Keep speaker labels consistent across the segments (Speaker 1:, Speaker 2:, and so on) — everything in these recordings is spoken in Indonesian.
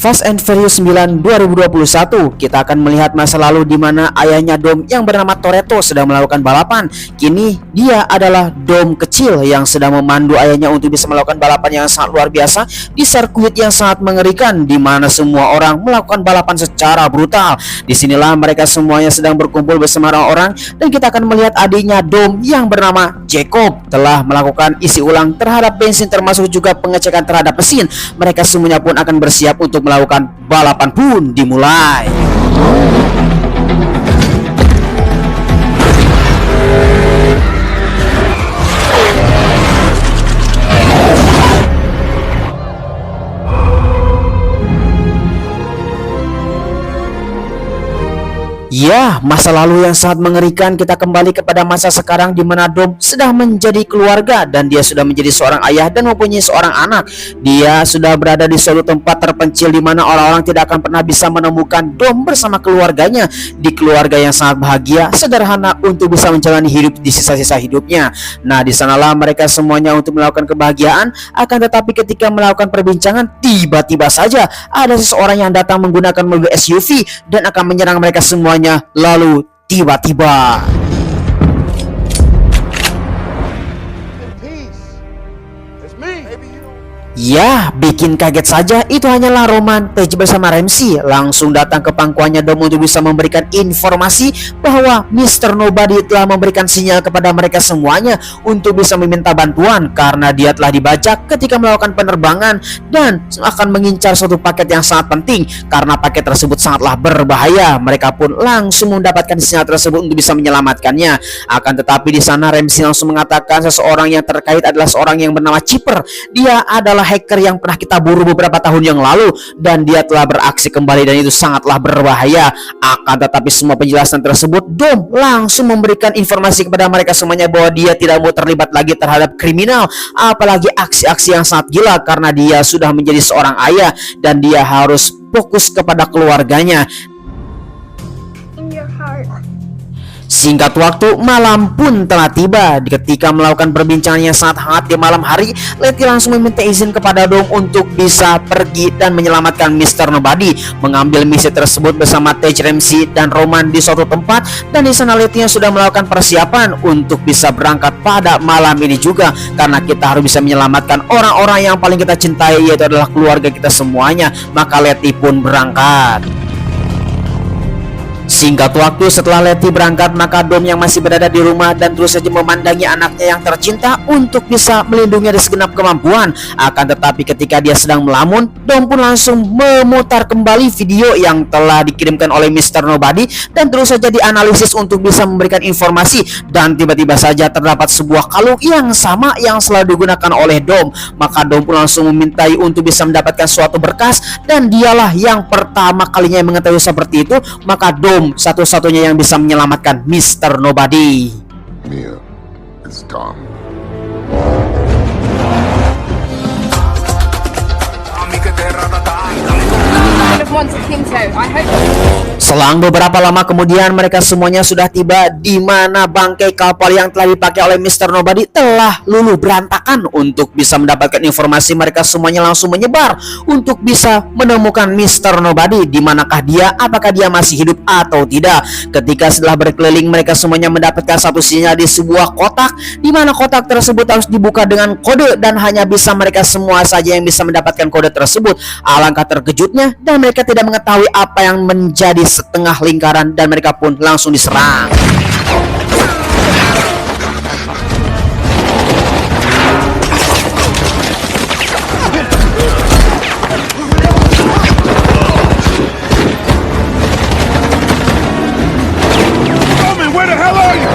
Speaker 1: Fast and Furious 9 2021, kita akan melihat masa lalu di mana ayahnya Dom yang bernama Toretto sedang melakukan balapan. Kini dia adalah Dom kecil yang sedang memandu ayahnya untuk bisa melakukan balapan yang sangat luar biasa di sirkuit yang sangat mengerikan, di mana semua orang melakukan balapan secara brutal. Disinilah mereka semuanya sedang berkumpul bersama orang-orang, dan kita akan melihat adiknya Dom yang bernama Jacob telah melakukan isi ulang terhadap bensin, termasuk juga pengecekan terhadap mesin. Mereka semuanya pun akan bersiap untuk melakukan balapan pun dimulai. Ya, masa lalu yang sangat mengerikan. Kita kembali kepada masa sekarang di mana Dom sedang menjadi keluarga dan dia sudah menjadi seorang ayah dan mempunyai seorang anak. Dia sudah berada di suatu tempat terpencil di mana orang-orang tidak akan pernah bisa menemukan Dom bersama keluarganya, di keluarga yang sangat bahagia, sederhana untuk bisa menjalani hidup di sisa-sisa hidupnya. Nah, di sanalah mereka semuanya untuk melakukan kebahagiaan. Akan tetapi ketika melakukan perbincangan, tiba-tiba saja ada seseorang yang datang menggunakan mobil SUV dan akan menyerang mereka semuanya. Lalu tiba-tiba ya, bikin kaget saja. Itu hanyalah Roman Tej bersama Ramsey langsung datang ke pangkuannya Dom untuk bisa memberikan informasi bahwa Mr. Nobody telah memberikan sinyal kepada mereka semuanya untuk bisa meminta bantuan karena dia telah dibajak ketika melakukan penerbangan dan akan mengincar suatu paket yang sangat penting. Karena paket tersebut sangatlah berbahaya, mereka pun langsung mendapatkan sinyal tersebut untuk bisa menyelamatkannya. Akan tetapi di sana Ramsey langsung mengatakan seseorang yang terkait adalah seorang yang bernama Chipper. Dia adalah hacker yang pernah kita buru beberapa tahun yang lalu dan dia telah beraksi kembali dan itu sangatlah berbahaya. Akan tetapi semua penjelasan tersebut Dom langsung memberikan informasi kepada mereka semuanya bahwa dia tidak mau terlibat lagi terhadap kriminal, apalagi aksi-aksi yang sangat gila, karena dia sudah menjadi seorang ayah dan dia harus fokus kepada keluarganya. Singkat waktu, malam pun telah tiba. Ketika melakukan perbincangan yang sangat hangat di malam hari, Letty langsung meminta izin kepada Dom untuk bisa pergi dan menyelamatkan Mr. Nobody, mengambil misi tersebut bersama Tej, Ramsey, dan Roman di suatu tempat. Dan di sana Letty yang sudah melakukan persiapan untuk bisa berangkat pada malam ini juga, karena kita harus bisa menyelamatkan orang-orang yang paling kita cintai, yaitu adalah keluarga kita semuanya. Maka Letty pun berangkat. Singkat waktu setelah Letty berangkat, maka Dom yang masih berada di rumah dan terus saja memandangi anaknya yang tercinta untuk bisa melindungi dari segenap kemampuan. Akan tetapi ketika dia sedang melamun, Dom pun langsung memutar kembali video yang telah dikirimkan oleh Mr. Nobody dan terus saja dianalisis untuk bisa memberikan informasi. Dan tiba-tiba saja terdapat sebuah kalung yang sama yang selalu digunakan oleh Dom. Maka Dom pun langsung memintai untuk bisa mendapatkan suatu berkas, dan dialah yang pertama kalinya yang mengetahui seperti itu. Maka Dom satu-satunya yang bisa menyelamatkan Mr. Nobody.
Speaker 2: Mia, it's Tom.
Speaker 1: Selang beberapa lama kemudian, mereka semuanya sudah tiba di mana bangkai kapal yang telah dipakai oleh Mr. Nobody telah luluh berantakan. Untuk bisa mendapatkan informasi, mereka semuanya langsung menyebar untuk bisa menemukan Mr. Nobody. Di manakah dia? Apakah dia masih hidup atau tidak? Ketika setelah berkeliling, mereka semuanya mendapatkan satu sinyal di sebuah kotak, di mana kotak tersebut harus dibuka dengan kode dan hanya bisa mereka semua saja yang bisa mendapatkan kode tersebut. Alangkah terkejutnya, dan mereka tidak mengetahui apa yang menjadi setengah lingkaran dan mereka pun langsung diserang.
Speaker 2: Where the hell are you?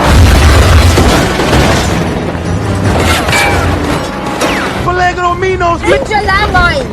Speaker 3: Use your landmines!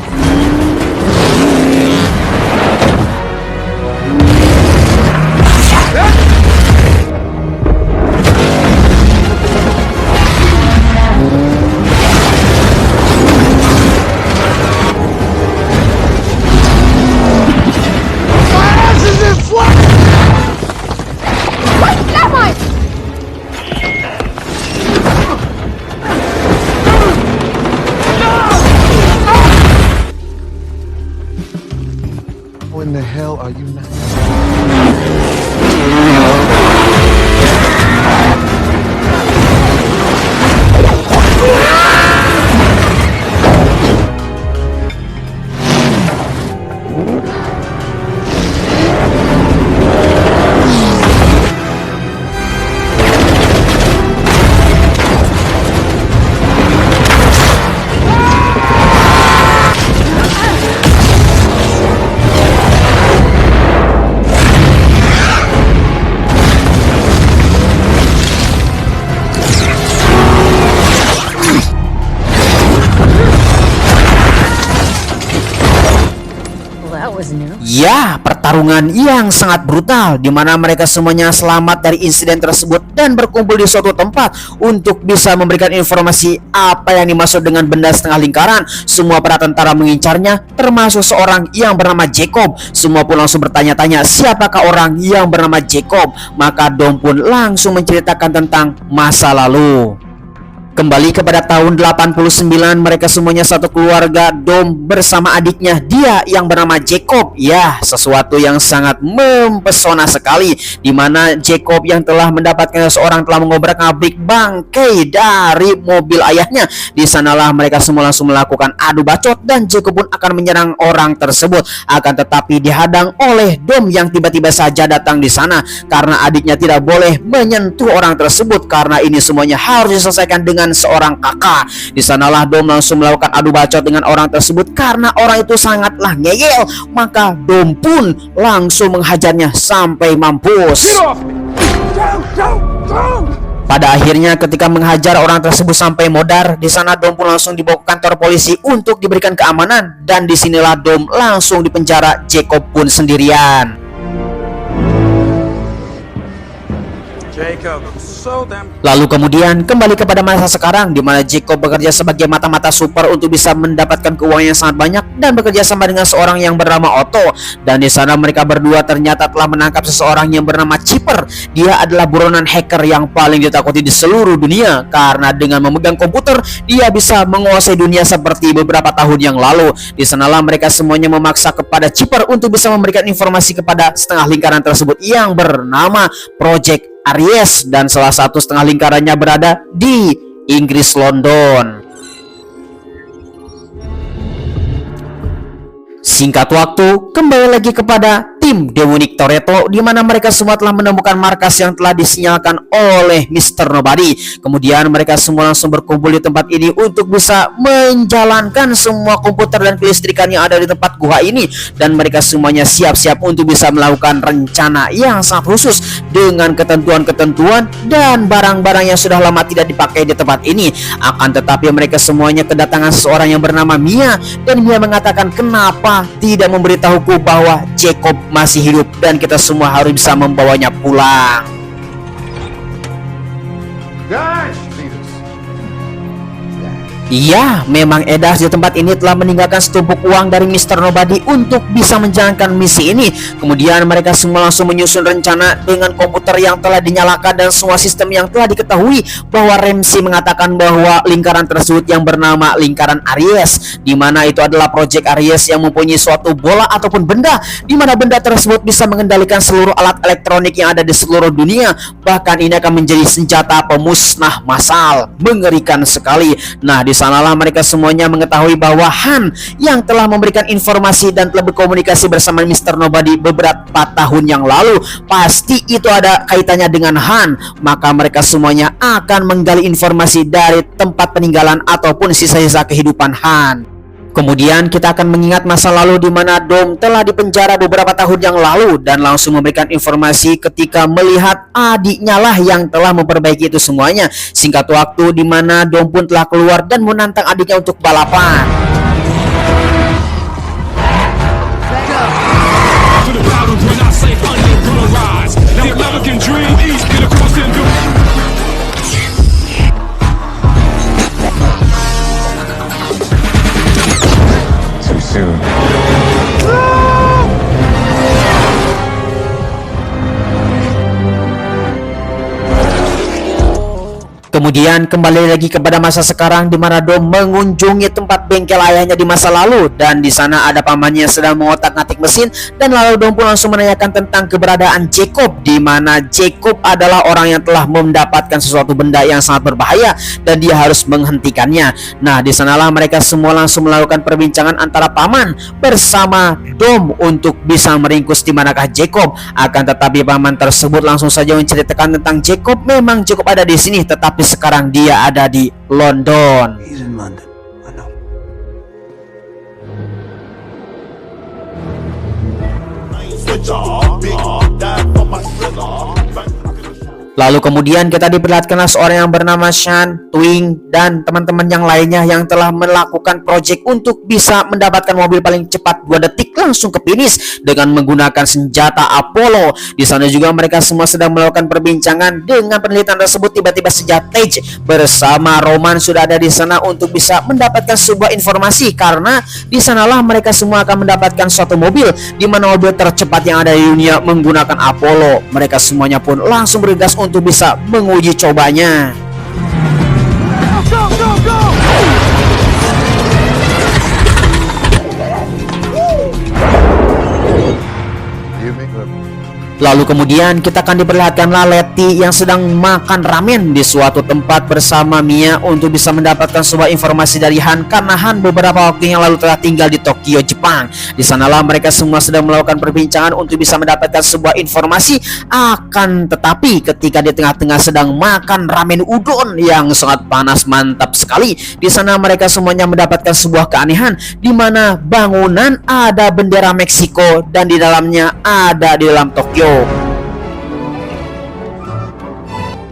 Speaker 1: pertarungan yang sangat brutal di mana mereka semuanya selamat dari insiden tersebut dan berkumpul di suatu tempat untuk bisa memberikan informasi apa yang dimaksud dengan benda setengah lingkaran. Semua para tentara mengincarnya, termasuk seorang yang bernama Jacob. Semua pun langsung bertanya-tanya siapakah orang yang bernama Jacob. Maka Dom pun langsung menceritakan tentang masa lalu. Kembali kepada tahun 89, mereka semuanya satu keluarga. Dom bersama adiknya, dia yang bernama Jacob. Ya, sesuatu yang sangat mempesona sekali, dimana Jacob yang telah mendapatkan seseorang telah mengobrak-abrik bangkai dari mobil ayahnya. Di sanalah mereka semua langsung melakukan adu bacot dan Jacob pun akan menyerang orang tersebut. Akan tetapi dihadang oleh Dom yang tiba-tiba saja datang di sana karena adiknya tidak boleh menyentuh orang tersebut karena ini semuanya harus diselesaikan dengan seorang kakak. Di sanalah Dom langsung melakukan adu bacot dengan orang tersebut karena orang itu sangatlah ngeyel. Maka Dom pun langsung menghajarnya sampai mampus. Pada akhirnya ketika menghajar orang tersebut sampai modar, di sana Dom pun langsung dibawa ke kantor polisi untuk diberikan keamanan dan disinilah Dom langsung dipenjara, Jacob pun sendirian. Lalu kemudian kembali kepada masa sekarang di mana Jacob bekerja sebagai mata-mata super untuk bisa mendapatkan keuangan yang sangat banyak dan bekerja sama dengan seorang yang bernama Otto. Dan di sana mereka berdua ternyata telah menangkap seseorang yang bernama Chipper. Dia adalah buronan hacker yang paling ditakuti di seluruh dunia karena dengan memegang komputer dia bisa menguasai dunia seperti beberapa tahun yang lalu. Di sanalah mereka semuanya memaksa kepada Chipper untuk bisa memberikan informasi kepada setengah lingkaran tersebut yang bernama Project Aries, dan salah satu setengah lingkarannya berada di Inggris, London. Singkat waktu, kembali lagi kepada tim Demonic Toretto di mana mereka semua telah menemukan markas yang telah disinyalkan oleh Mr. Nobody. Kemudian mereka semua langsung berkumpul di tempat ini untuk bisa menjalankan semua komputer dan kelistrikan yang ada di tempat gua ini, dan mereka semuanya siap-siap untuk bisa melakukan rencana yang sangat khusus dengan ketentuan-ketentuan dan barang-barang yang sudah lama tidak dipakai di tempat ini. Akan tetapi mereka semuanya kedatangan seseorang yang bernama Mia, dan Mia mengatakan kenapa tidak memberitahuku bahwa Jacob masih hidup dan kita semua harus bisa membawanya pulang.
Speaker 2: Guys,
Speaker 1: Iya, memang Edas di tempat ini telah meninggalkan setumpuk uang dari Mr. Nobody untuk bisa menjalankan misi ini. Kemudian mereka semua langsung menyusun rencana dengan komputer yang telah dinyalakan dan semua sistem yang telah diketahui bahwa Ramsey mengatakan bahwa lingkaran tersebut yang bernama lingkaran Aries, di mana itu adalah Project Aries yang mempunyai suatu bola ataupun benda, di mana benda tersebut bisa mengendalikan seluruh alat elektronik yang ada di seluruh dunia. Bahkan ini akan menjadi senjata pemusnah massal. Mengerikan sekali. Nah, di sanalah mereka semuanya mengetahui bahwa Han yang telah memberikan informasi dan telah berkomunikasi bersama Mr. Nobody beberapa tahun yang lalu, pasti itu ada kaitannya dengan Han. Maka mereka semuanya akan menggali informasi dari tempat peninggalan ataupun sisa-sisa kehidupan Han. Kemudian kita akan mengingat masa lalu di mana Dom telah dipenjara beberapa tahun yang lalu dan langsung memberikan informasi ketika melihat adiknya lah yang telah memperbaiki itu semuanya. Singkat waktu di mana Dom pun telah keluar dan menantang adiknya untuk balapan.
Speaker 2: soon.
Speaker 1: Kemudian kembali lagi kepada masa sekarang di mana Dom mengunjungi tempat bengkel ayahnya di masa lalu, dan di sana ada pamannya yang sedang mengotak-ngatik mesin, dan lalu Dom pun langsung menanyakan tentang keberadaan Jacob, di mana Jacob adalah orang yang telah mendapatkan sesuatu benda yang sangat berbahaya dan dia harus menghentikannya. Nah, di sanalah mereka semua langsung melakukan perbincangan antara paman bersama Dom untuk bisa meringkus di manakah Jacob. Akan tetapi paman tersebut langsung saja menceritakan tentang Jacob. Memang Jacob ada di sini, tetapi sekarang dia ada di London.
Speaker 3: He's in London. I know.
Speaker 1: Lalu kemudian kita diperlihatkanlah seorang yang bernama Shan, Twing, dan teman-teman yang lainnya yang telah melakukan proyek untuk bisa mendapatkan mobil paling cepat 2 detik langsung ke finish dengan menggunakan senjata Apollo. Di sana juga mereka semua sedang melakukan perbincangan dengan penelitian tersebut. Tiba-tiba saja Tej bersama Roman sudah ada di sana untuk bisa mendapatkan sebuah informasi, karena di sanalah mereka semua akan mendapatkan suatu mobil di mana mobil tercepat yang ada di dunia menggunakan Apollo. Mereka semuanya pun langsung bergegas untuk bisa menguji cobanya. Lalu kemudian kita akan diperlihatkanlah Letty yang sedang makan ramen di suatu tempat bersama Mia untuk bisa mendapatkan sebuah informasi dari Han, karena Han beberapa waktu yang lalu telah tinggal di Tokyo, Jepang. Di sanalah mereka semua sedang melakukan perbincangan untuk bisa mendapatkan sebuah informasi. Akan tetapi ketika di tengah-tengah sedang makan ramen udon yang sangat panas mantap sekali, di sana mereka semuanya mendapatkan sebuah keanehan di mana bangunan ada bendera Meksiko dan di dalamnya ada di dalam Tokyo.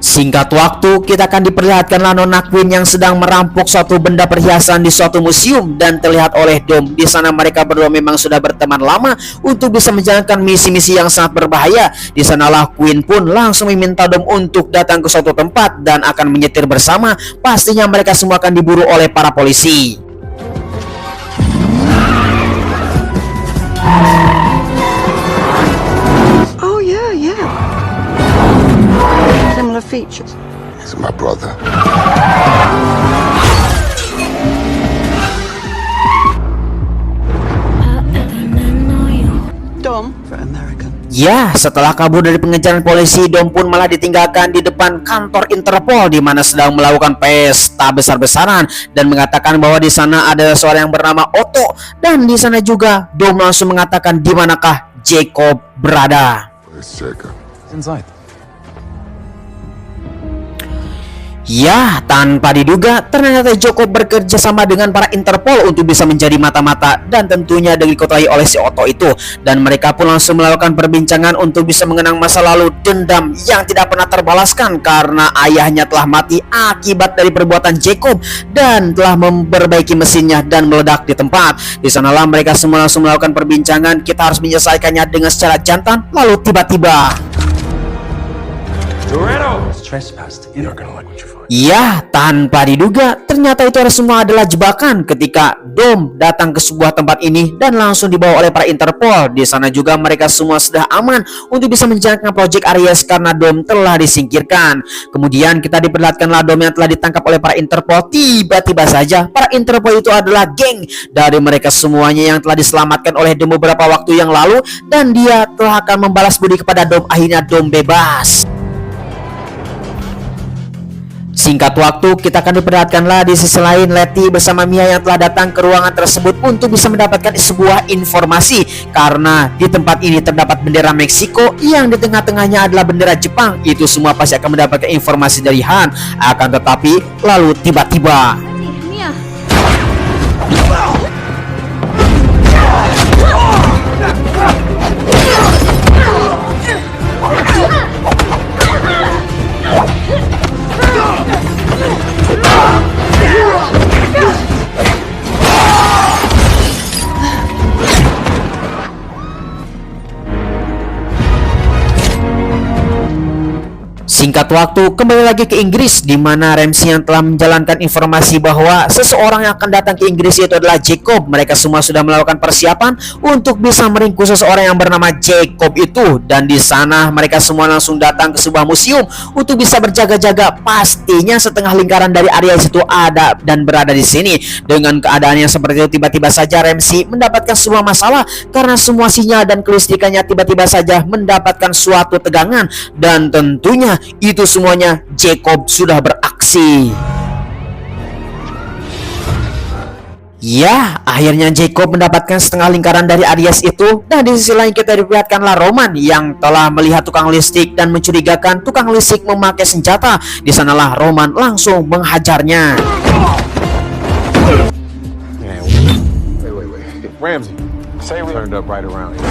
Speaker 1: Singkat waktu, kita akan diperlihatkanlah Nona Queen yang sedang merampok suatu benda perhiasan di suatu museum dan terlihat oleh Dom. Di sana mereka berdua memang sudah berteman lama untuk bisa menjalankan misi-misi yang sangat berbahaya. Di sanalah Queen pun langsung meminta Dom untuk datang ke suatu tempat dan akan menyetir bersama. Pastinya mereka semua akan diburu oleh para polisi.
Speaker 3: Oh yeah. Similar features.
Speaker 2: He's my brother.
Speaker 3: Dom for American.
Speaker 1: Ya, setelah kabur dari pengejaran polisi, Dom pun malah ditinggalkan di depan kantor Interpol di mana sedang melakukan pesta besar-besaran dan mengatakan bahwa di sana ada seorang yang bernama Otto, dan di sana juga Dom langsung mengatakan di manakah Jacob berada.
Speaker 2: Where's Jacob?
Speaker 4: Inside.
Speaker 1: Ya, tanpa diduga ternyata Jacob bekerja sama dengan para Interpol untuk bisa menjadi mata-mata dan tentunya diketahui oleh si Otto itu. Dan mereka pun langsung melakukan perbincangan untuk bisa mengenang masa lalu dendam yang tidak pernah terbalaskan karena ayahnya telah mati akibat dari perbuatan Jacob dan telah memperbaiki mesinnya dan meledak di tempat. Di sanalah mereka semua langsung melakukan perbincangan. Kita harus menyelesaikannya dengan secara jantan. Lalu tiba-tiba
Speaker 4: It's trespassed. You're not gonna like what you find.
Speaker 1: ya, tanpa diduga, ternyata itu semua adalah jebakan ketika Dom datang ke sebuah tempat ini dan langsung dibawa oleh para Interpol. Di sana juga mereka semua sudah aman untuk bisa menjalankan proyek Aries karena Dom telah disingkirkan. Kemudian kita diperlihatkanlah Dom yang telah ditangkap oleh para Interpol. Tiba-tiba saja para Interpol itu adalah geng dari mereka semuanya yang telah diselamatkan oleh Dom beberapa waktu yang lalu, dan dia telah akan membalas budi kepada Dom. Akhirnya Dom bebas. Singkat waktu, kita akan diperlihatkanlah di sisi lain Letty bersama Mia yang telah datang ke ruangan tersebut untuk bisa mendapatkan sebuah informasi, karena di tempat ini terdapat bendera Meksiko yang di tengah-tengahnya adalah bendera Jepang. Itu semua pasti akan mendapatkan informasi dari Han. Akan tetapi lalu tiba-tiba
Speaker 5: Mia.
Speaker 1: Singkat waktu, kembali lagi ke Inggris di mana Ramsey yang telah menjalankan informasi bahwa seseorang yang akan datang ke Inggris itu adalah Jacob. Mereka semua sudah melakukan persiapan untuk bisa meringkus seseorang yang bernama Jacob itu, dan di sana mereka semua langsung datang ke sebuah museum untuk bisa berjaga-jaga. Pastinya setengah lingkaran dari Aries itu ada dan berada di sini. Dengan keadaan yang seperti itu, tiba-tiba saja Ramsey mendapatkan sebuah masalah karena semua sinyal dan kelistrikannya tiba-tiba saja mendapatkan suatu tegangan, dan tentunya itu semuanya Jacob sudah beraksi. Ya, akhirnya Jacob mendapatkan setengah lingkaran dari Aries itu. Dan di sisi lain kita diperlihatkanlah Roman yang telah melihat tukang listrik dan mencurigakan tukang listrik memakai senjata. Di sanalah Roman langsung menghajarnya.
Speaker 2: Wait. Ramsey, say we turned up right around here.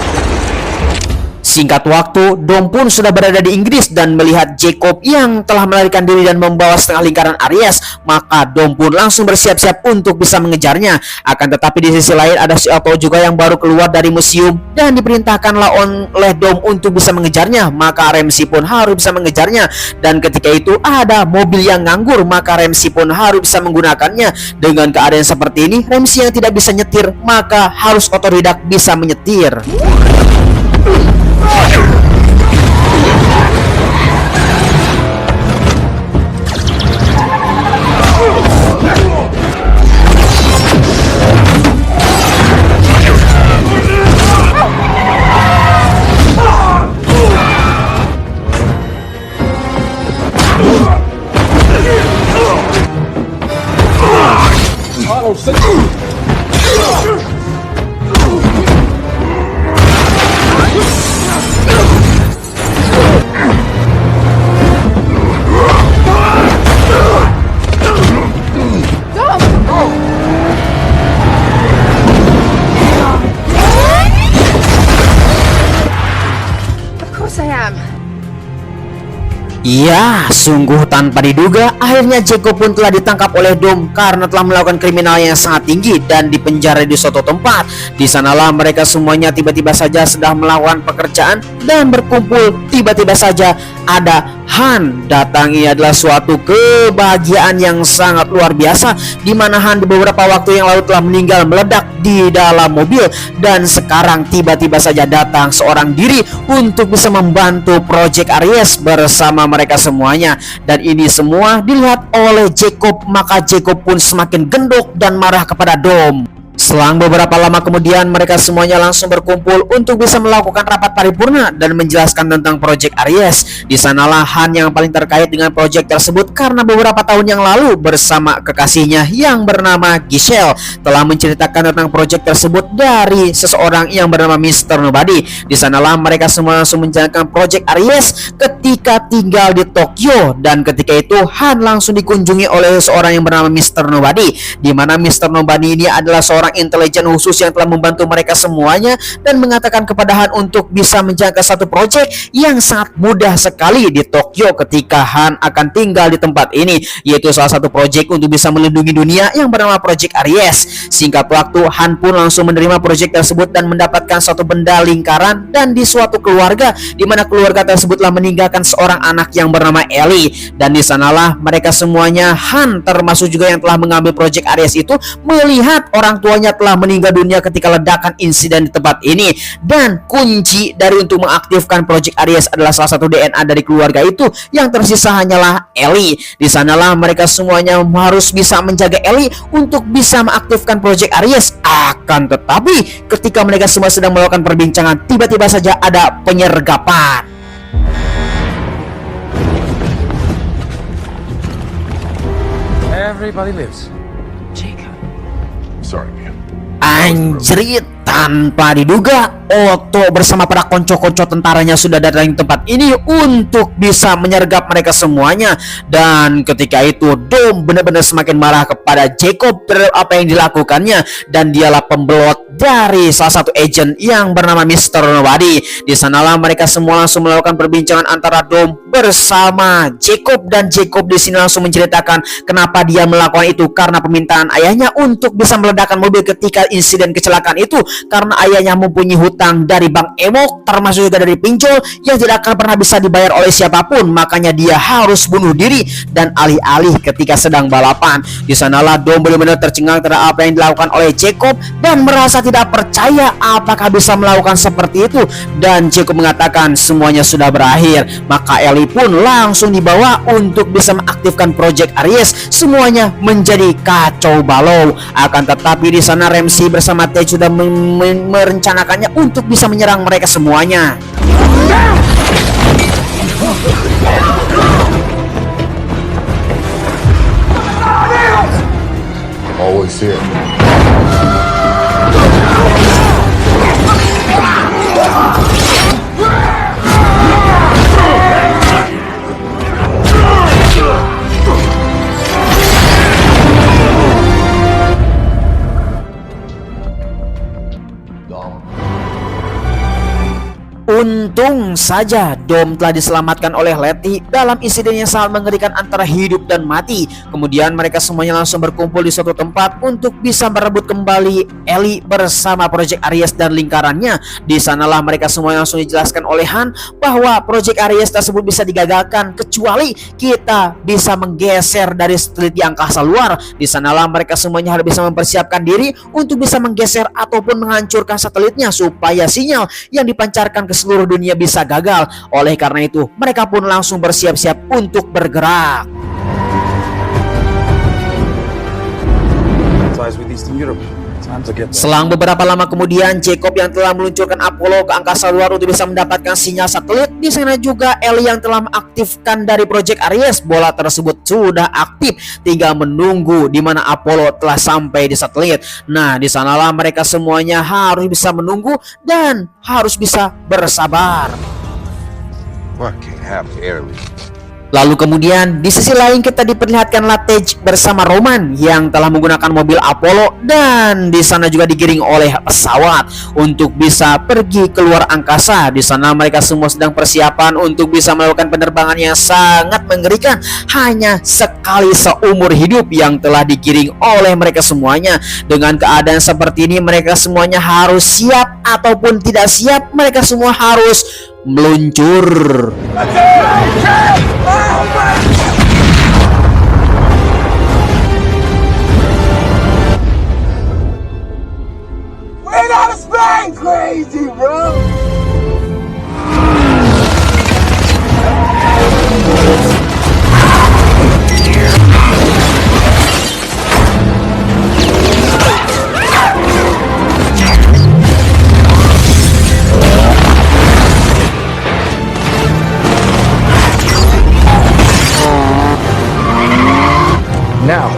Speaker 1: Singkat waktu, Dom pun sudah berada di Inggris dan melihat Jacob yang telah melarikan diri dan membawa setengah lingkaran Aries, maka Dom pun langsung bersiap-siap untuk bisa mengejarnya. Akan tetapi di sisi lain ada si Otto juga yang baru keluar dari museum dan diperintahkanlah oleh Dom untuk bisa mengejarnya, maka Ramsey pun harus bisa mengejarnya. Dan ketika itu ada mobil yang nganggur, maka Ramsey pun harus bisa menggunakannya. Dengan keadaan seperti ini, Ramsey yang tidak bisa nyetir, maka harus otodidak bisa menyetir.
Speaker 5: Of course I am.
Speaker 1: Ya, sungguh tanpa diduga, akhirnya Jacob pun telah ditangkap oleh Dom karena telah melakukan kriminal yang sangat tinggi dan dipenjara di suatu tempat. Di sanalah mereka semuanya tiba-tiba saja sedang melakukan pekerjaan dan berkumpul. Tiba-tiba saja ada Han datang. Ini adalah suatu kebahagiaan yang sangat luar biasa, di mana Han beberapa waktu yang lalu telah meninggal meledak di dalam mobil, dan sekarang tiba-tiba saja datang seorang diri untuk bisa membantu Project Aries bersama mereka semuanya. Dan ini semua dilihat oleh Jacob, maka Jacob pun semakin gendut dan marah kepada Dom. Selang beberapa lama kemudian, mereka semuanya langsung berkumpul untuk bisa melakukan rapat paripurna dan menjelaskan tentang Project Aries. Di sanalah Han yang paling terkait dengan proyek tersebut karena beberapa tahun yang lalu bersama kekasihnya yang bernama Giselle telah menceritakan tentang proyek tersebut dari seseorang yang bernama Mr. Nobody. Di sanalah mereka semua langsung menjalankan Project Aries ketika tinggal di Tokyo, dan ketika itu Han langsung dikunjungi oleh seorang yang bernama Mr. Nobody, di mana Mr. Nobody ini adalah seorang intelijen khusus yang telah membantu mereka semuanya dan mengatakan kepada Han untuk bisa menjaga satu proyek yang sangat mudah sekali di Tokyo ketika Han akan tinggal di tempat ini, yaitu salah satu proyek untuk bisa melindungi dunia yang bernama Project Aries. Singkat waktu, Han pun langsung menerima proyek tersebut dan mendapatkan suatu benda lingkaran dan di suatu keluarga, di mana keluarga tersebutlah meninggalkan seorang anak yang bernama Ellie. Dan di sanalah mereka semuanya, Han termasuk juga yang telah mengambil proyek Aries itu, melihat orang tuanya telah meninggal dunia ketika ledakan insiden di tempat ini. Dan kunci dari untuk mengaktifkan Project Aries adalah salah satu DNA dari keluarga itu, yang tersisa hanyalah Ellie. Di sanalah mereka semuanya harus bisa menjaga Ellie untuk bisa mengaktifkan Project Aries. Akan tetapi ketika mereka semua sedang melakukan perbincangan, tiba-tiba saja ada penyergapan.
Speaker 4: Everybody lives.
Speaker 5: Jacob.
Speaker 2: Sorry, man.
Speaker 1: Anjrit, tanpa diduga Otto bersama para konco-konco tentaranya sudah datang di tempat ini untuk bisa menyergap mereka semuanya. Dan ketika itu Dom benar-benar semakin marah kepada Jacob terhadap apa yang dilakukannya, dan dialah pembelot dari salah satu agent yang bernama Mr. Nobody. Di sanalah mereka semua langsung melakukan perbincangan antara Dom bersama Jacob, dan Jacob di sini langsung menceritakan kenapa dia melakukan itu karena permintaan ayahnya untuk bisa meledakkan mobil ketika insiden kecelakaan itu, karena ayahnya mempunyai hutang dari Bank Emok termasuk juga dari pinjol yang tidak akan pernah bisa dibayar oleh siapapun, makanya dia harus bunuh diri dan alih-alih ketika sedang balapan. Di sanalah Dom benar-benar tercengang terhadap apa yang dilakukan oleh Jacob dan merasa tidak percaya apakah bisa melakukan seperti itu, dan Jacob mengatakan semuanya sudah berakhir. Maka Ellie pun langsung dibawa untuk bisa mengaktifkan Project Aries. Semuanya menjadi kacau balau. Akan tetapi di sana Ramsey bersama Tej sudah merencanakannya untuk bisa menyerang mereka semuanya.
Speaker 2: Always here.
Speaker 1: Untuk saja Dom telah diselamatkan oleh Letty dalam insiden yang sangat mengerikan antara hidup dan mati. Kemudian mereka semuanya langsung berkumpul di suatu tempat untuk bisa merebut kembali Ellie bersama Project Aries dan lingkarannya. Di sanalah mereka semua langsung dijelaskan oleh Han bahwa Project Aries tersebut bisa digagalkan kecuali kita bisa menggeser dari satelit di angkasa luar. Di sanalah mereka semuanya harus bisa mempersiapkan diri untuk bisa menggeser ataupun menghancurkan satelitnya supaya sinyal yang dipancarkan ke seluruh dunia bisa gagal. Oleh karena itu, mereka pun langsung bersiap-siap untuk bergerak.
Speaker 4: Ties with Eastern Europe. Time to get there.
Speaker 1: Selang beberapa lama kemudian, Jacob yang telah meluncurkan Apollo ke angkasa luar untuk bisa mendapatkan sinyal satelit. Di sana juga Ellie yang telah mengaktifkan dari Project Aries. Bola tersebut sudah aktif, tinggal menunggu di mana Apollo telah sampai di satelit. Nah, di sanalah mereka semuanya harus bisa menunggu dan harus bisa bersabar.
Speaker 2: What can't happen here?
Speaker 1: Lalu kemudian di sisi lain kita diperlihatkanlah Tej bersama Roman yang telah menggunakan mobil Apollo dan di sana juga digiring oleh pesawat untuk bisa pergi keluar angkasa. Di sana mereka semua sedang persiapan untuk bisa melakukan penerbangan yang sangat mengerikan, hanya sekali seumur hidup yang telah digiring oleh mereka semuanya. Dengan keadaan seperti ini mereka semuanya harus siap ataupun tidak siap, mereka semua harus meluncur.
Speaker 6: We're not Spain crazy, bro.
Speaker 4: Now.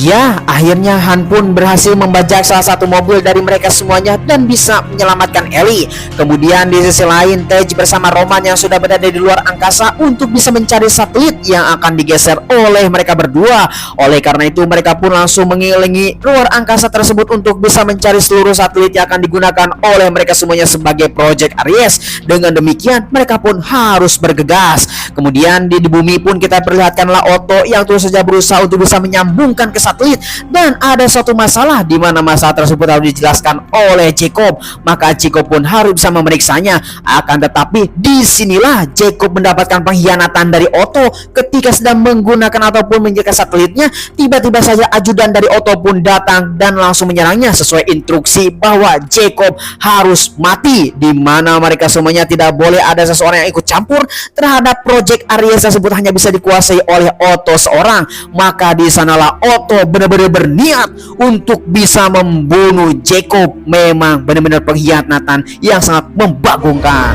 Speaker 1: Ya, akhirnya Han pun berhasil membajak salah satu mobil dari mereka semuanya dan bisa menyelamatkan Ellie. Kemudian di sisi lain, Tej bersama Roman yang sudah berada di luar angkasa untuk bisa mencari satelit yang akan digeser oleh mereka berdua. Oleh karena itu, mereka pun langsung mengelilingi luar angkasa tersebut untuk bisa mencari seluruh satelit yang akan digunakan oleh mereka semuanya sebagai Project Aries. Dengan demikian, mereka pun harus bergegas. Kemudian di bumi pun kita perlihatkanlah Otto yang terus saja berusaha untuk bisa menyambungkan ke satelit, dan ada suatu masalah di mana masalah tersebut harus dijelaskan oleh Jacob. Maka Jacob pun harus bisa memeriksanya. Akan tetapi disinilah Jacob mendapatkan pengkhianatan dari Otto ketika sedang menggunakan ataupun menjaga satelitnya. Tiba-tiba saja ajudan dari Otto pun datang dan langsung menyerangnya sesuai instruksi bahwa Jacob harus mati, di mana mereka semuanya tidak boleh ada seseorang yang ikut campur terhadap Project Aries tersebut, hanya bisa dikuasai oleh Otto seorang. Maka di sanalah Otto benar-benar berniat untuk bisa membunuh Jacob. Memang benar-benar pengkhianatan yang sangat membagongkan.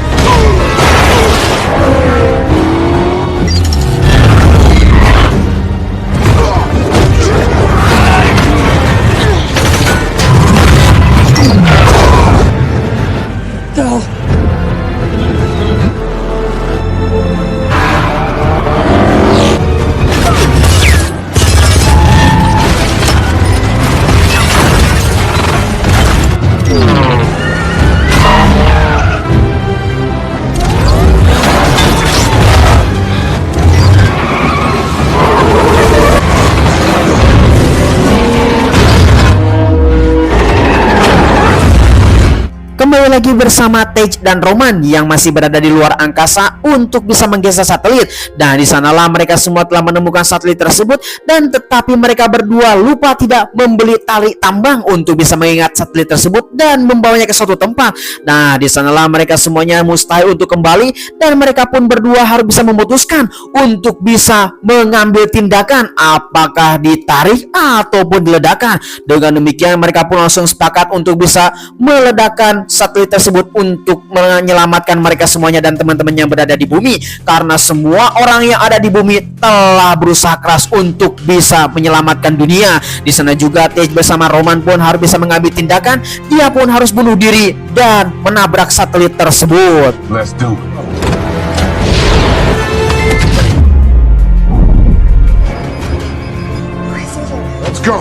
Speaker 1: Kembali lagi bersama Tej dan Roman yang masih berada di luar angkasa untuk bisa menggeser satelit. Dan di sanalah mereka semua telah menemukan satelit tersebut, dan tetapi mereka berdua lupa tidak membeli tali tambang untuk bisa mengingat satelit tersebut dan membawanya ke suatu tempat. Nah, di sanalah mereka semuanya mustahil untuk kembali, dan mereka pun berdua harus bisa memutuskan untuk bisa mengambil tindakan, apakah ditarik ataupun diledakkan. Dengan demikian mereka pun langsung sepakat untuk bisa meledakkan satelit satelit tersebut untuk menyelamatkan mereka semuanya dan teman-teman yang berada di bumi, karena semua orang yang ada di bumi telah berusaha keras untuk bisa menyelamatkan dunia. Di sana juga Tej bersama Roman pun harus bisa mengambil tindakan. Dia pun harus bunuh diri dan menabrak satelit tersebut.
Speaker 2: Let's do it. Let's go.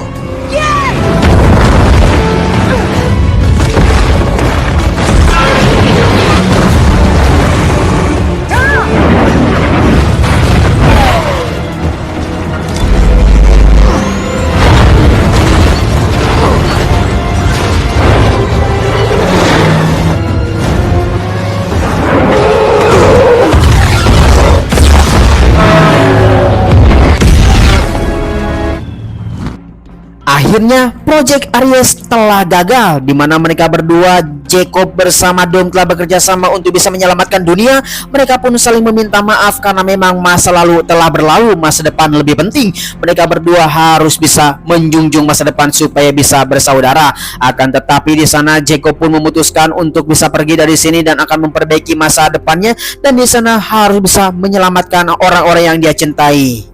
Speaker 1: Akhirnya Project Aries telah gagal, di mana mereka berdua, Jacob bersama Dom, telah bekerja sama untuk bisa menyelamatkan dunia. Mereka pun saling meminta maaf karena memang masa lalu telah berlalu, masa depan lebih penting. Mereka berdua harus bisa menjunjung masa depan supaya bisa bersaudara. Akan tetapi di sana Jacob pun memutuskan untuk bisa pergi dari sini dan akan memperbaiki masa depannya, dan di sana harus bisa menyelamatkan orang-orang yang dia cintai.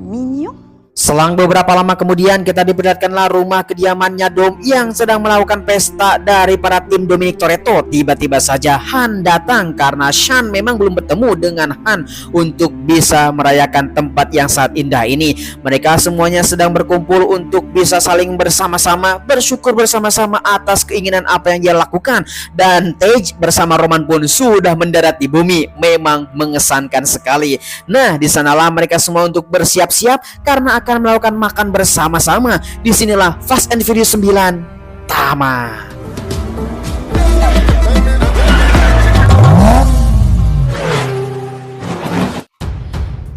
Speaker 3: Mignon.
Speaker 1: Selang beberapa lama kemudian kita diperlihatkanlah rumah kediamannya Dom yang sedang melakukan pesta dari para tim Dominic Toretto. Tiba-tiba saja Han datang karena Sean memang belum bertemu dengan Han untuk bisa merayakan tempat yang sangat indah ini. Mereka semuanya sedang berkumpul untuk bisa saling bersama-sama bersyukur bersama-sama atas keinginan apa yang dia lakukan. Dan Tej bersama Roman pun sudah mendarat di bumi. Memang mengesankan sekali. Nah, di sanalah mereka semua untuk bersiap-siap karena akan melakukan makan bersama-sama. Disinilah Fast and Furious 9 tamat.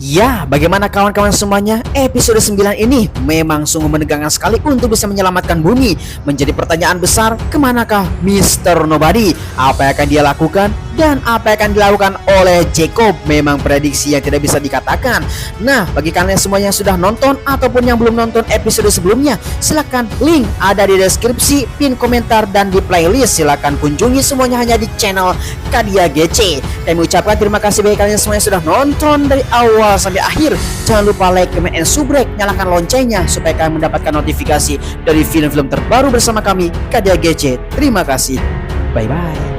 Speaker 1: Ya, bagaimana kawan-kawan semuanya? Episode 9 ini memang sungguh menegangkan sekali untuk bisa menyelamatkan bumi. Menjadi pertanyaan besar, kemanakah Mr. Nobody? Apa yang akan dia lakukan? Dan apa yang akan dilakukan oleh Jacob? Memang prediksi yang tidak bisa dikatakan. Nah, bagi kalian semuanya yang sudah nonton ataupun yang belum nonton episode sebelumnya, silahkan link ada di deskripsi, pin komentar, dan di playlist. Silahkan kunjungi semuanya hanya di channel Kadia GC. Kami ucapkan terima kasih bagi kalian semua yang sudah nonton dari awal sampai akhir. Jangan lupa like, comment, and subrek. Nyalakan loncengnya supaya kalian mendapatkan notifikasi dari film-film terbaru bersama kami, Kadia GC. Terima kasih. Bye-bye.